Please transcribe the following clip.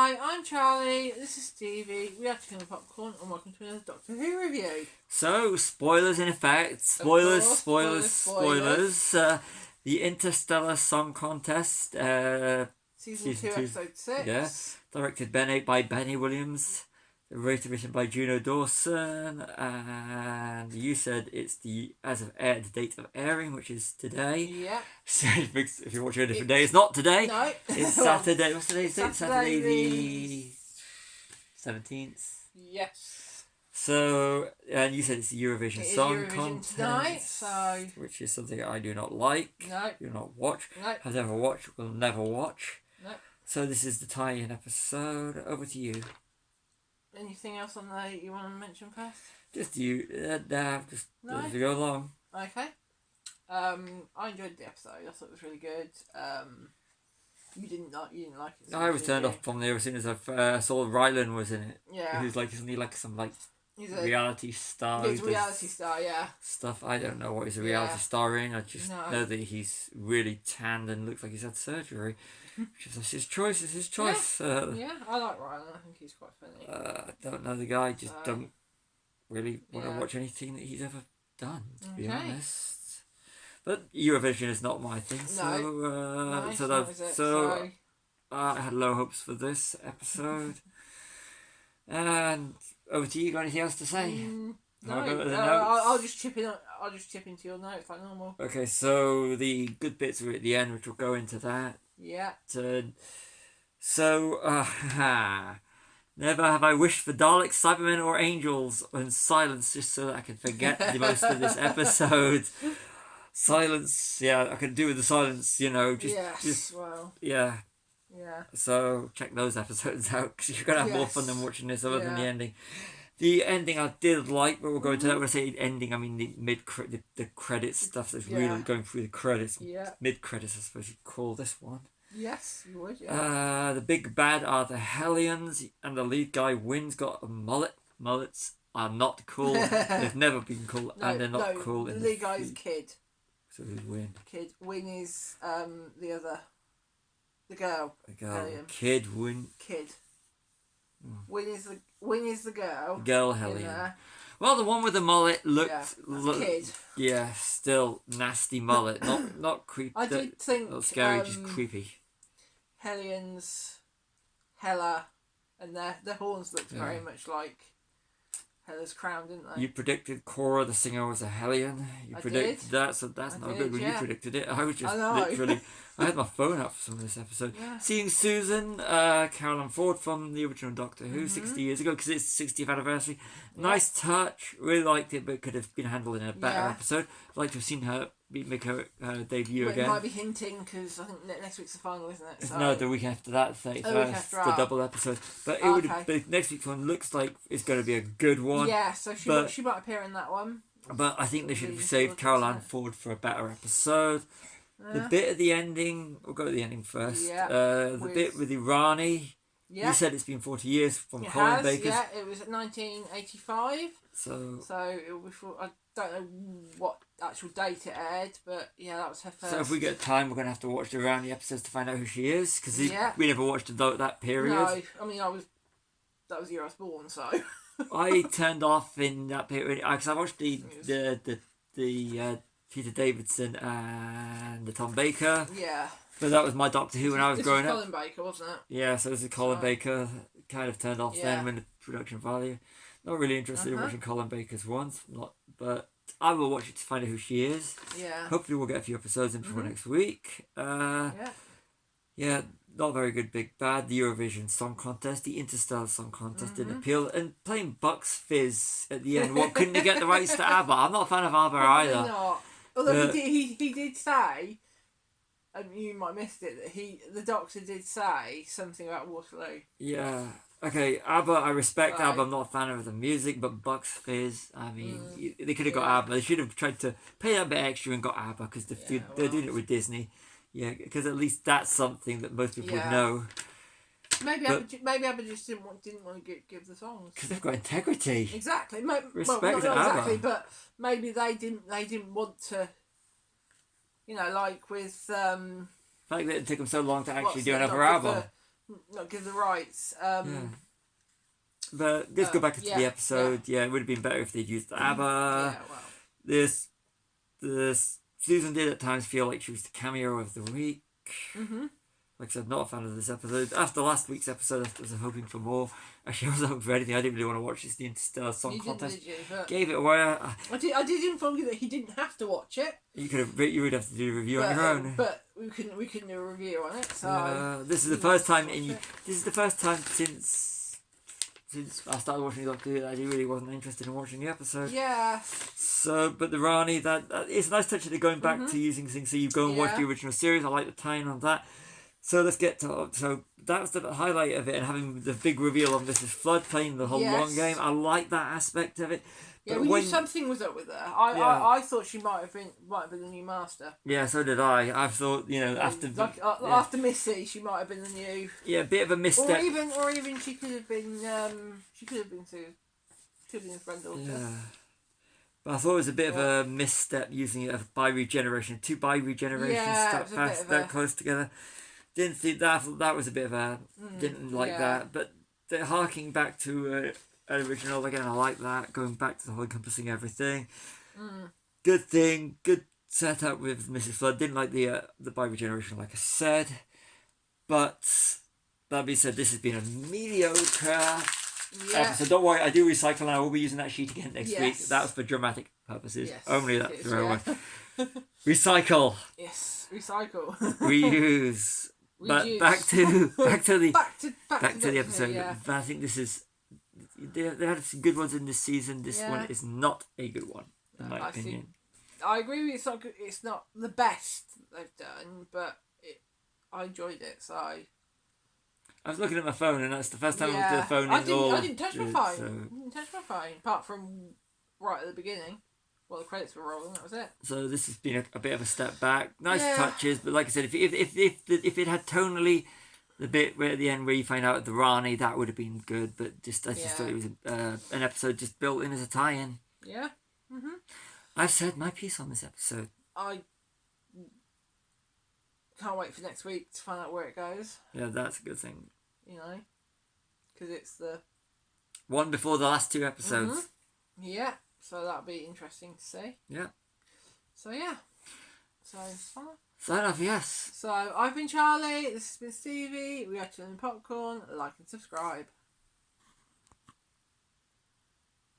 Hi, I'm Charlie. This is Stevie. We are Chicken Popcorn, and welcome to another Doctor Who review. So, spoilers in effect. Spoilers. The Interstellar Song Contest. Season 2, Episode 6. Yeah. Directed by Benny Williams. Written by Juno Dawson. And you said it's the date of airing, which is today. Yeah. So if you're watching a different day, it's not today. No. It's Saturday. What's today's date? Saturday the 17th. Yes. So, and you said it's the Eurovision Song Contest tonight, so... which is something I do not like. No. Do not watch. No. Have never watched. Will never watch. No. So this is the tie-in episode. Over to you. Anything else on there you want to mention first? Just you. Just No. as we go along. Okay. I enjoyed the episode. I thought it was really good. You didn't like it. I was turned off from there as soon as I saw Rylan was in it. Yeah. Who's like, isn't he like some like He's reality star? He's a reality star, yeah. Stuff. I don't know what he's a reality star in. I just know that he's really tanned and looks like he's had surgery. That's his choice. It's his choice. Yeah, I like Rylan. I think he's quite funny. I don't know the guy. Just don't really want to watch anything that he's ever done, to be honest. But Eurovision is not my thing, so I had low hopes for this episode. And over to you. Got anything else to say? I'll just chip in. I'll just chip into your notes like normal. Okay, so the good bits are at the end, which we'll go into that. Yeah. Never have I wished for Daleks, Cybermen, or angels in silence, just so that I can forget the most of this episode. Silence, I can do with the silence, Yeah. So check those episodes out because you're gonna have more fun than watching this, other than the ending. The ending I did like, but we'll go into that. When I say ending, I mean the credits stuff that's really going through the credits. Yeah. Mid credits, I suppose you'd call this one. Yes, you would. Yeah. The big bad are the Hellions, and the lead guy Wynn's got a mullet. Mullets are not cool. They've never been cool, and they're not cool. The lead guy is Kid. So who's Wynn? Kid. Wynn is the girl. The girl. Hellion. Kid. Wynn. Kid. Wynn is the girl. Girl Hellion. Well, the one with the mullet looked. Kid. Yeah, still nasty mullet. Not creepy. I did think. Not scary, just creepy. Hellions, Hela, and their horns looked very much like Hela's crown, didn't they? You predicted Cora the singer was a Hellion. You predicted that, so that's not good when you predicted it. I was just literally... I had my phone up for some of this episode. Yeah. Seeing Susan, Caroline Ford from the original Doctor Who 60 years ago, because it's 60th anniversary. Nice touch. Really liked it, but could have been handled in a better episode. I'd like to have seen her make her debut again. It might be hinting, because I think next week's the final, isn't it? So... No, the week after that, 31st, the double episode. But it would. But next week's one looks like it's going to be a good one. Yeah, so she might appear in that one. But I think they should have saved Caroline Ford for a better episode. The bit at the ending, we'll go to the ending first. Yeah, the bit with Irani. Yeah. You said it's been 40 years from Colin Baker's. Yeah, it was 1985. So it was before, I don't know what actual date it aired, but that was her first. So if we get time, we're going to have to watch the Irani episodes to find out who she is, because we never watched that period. No, I mean, that was the year I was born, so... I turned off in that period, because I watched the Peter Davidson and the Tom Baker. Yeah. But that was my Doctor Who when I was growing up. Colin Baker, wasn't it? Yeah, so this is Colin Baker. Kind of turned off then when the production value. Not really interested in watching Colin Baker's ones, but I will watch it to find out who she is. Yeah. Hopefully we'll get a few episodes in before next week. Yeah, not very good big bad. The Eurovision Song Contest, the Interstellar Song Contest didn't appeal. And playing Bucks Fizz at the end, what, couldn't they get the rights to ABBA? I'm not a fan of ABBA either. Not. Although he did say, and you might have missed it, that the Doctor did say something about Waterloo. Yeah. Okay, ABBA, I respect ABBA. I'm not a fan of the music, but Bucks Fizz, I mean, they could have got ABBA. They should have tried to pay that bit extra and got ABBA, because they're doing it with Disney. Yeah, because at least that's something that most people would know. Maybe ABBA just didn't want to give the songs, because they've got integrity. Exactly. Respect not exactly, ABBA. but maybe they didn't want to. Like with the fact that it took them so long to actually do another album. not give the rights. But let's go back into the episode. Yeah, it would have been better if they'd used ABBA. Yeah, well. This Susan did at times feel like she was the cameo of the week. Mm-hmm. Like I said, not a fan of this episode. After last week's episode, I was hoping for more. Actually, I wasn't hoping for anything. I didn't really want to watch this. The Interstellar Song Contest. Gave it away. I did inform you that he didn't have to watch it. You would have to do a review on your own. But we can do a review on it. So this is the first time since I started watching Doctor Who that I really wasn't interested in watching the episode. Yeah. So, but the Rani, that it's a nice touch that they're going back to using things. So you go and watch the original series. I like the tie-in on that. So let's get to that was the highlight of it, and having the big reveal of Mrs. Flood playing the whole long game. I like that aspect of it. Yeah, we knew something was up with her. I thought she might have been the new master. Yeah, so did I. I thought after Missy, she might have been the new. Yeah, a bit of a misstep. Or even she could have been Susan's granddaughter. Yeah. But I thought it was a bit of a misstep using it by regeneration. Two by regeneration stuck fast that close together. Didn't think that was a bit of a didn't like that. But the harking back to original again, I like that. Going back to the whole encompassing everything. Good thing, good setup with Mrs. Flood. Didn't like the by regeneration, like I said. But that being said, this has been a mediocre episode. Don't worry, I do recycle and I will be using that sheet again next week. That was for dramatic purposes. Yes, only that throwaway. Recycle. Yes, recycle. Reuse. But back to the episode. Yeah. I think this is they had some good ones in this season. This one is not a good one in my opinion. I agree with you. It's not good. It's not the best they've done, but I enjoyed it. So I was looking at my phone, and that's the first time I looked at the phone. I didn't touch my phone. I didn't touch my phone apart from right at the beginning. Well, the credits were rolling. That was it. So this has been a bit of a step back. Nice touches, but like I said, if it had tonally the bit where at the end where you find out the Rani, that would have been good. But I just thought it was an episode just built in as a tie-in. Yeah. Mhm. I've said my piece on this episode. I can't wait for next week to find out where it goes. Yeah, that's a good thing. You know, because it's the one before the last two episodes. Mm-hmm. Yeah. So that'll be interesting to see. Yeah. So yeah. Sign off, yes. So I've been Charlie, this has been Stevie, we are chilling popcorn, like and subscribe.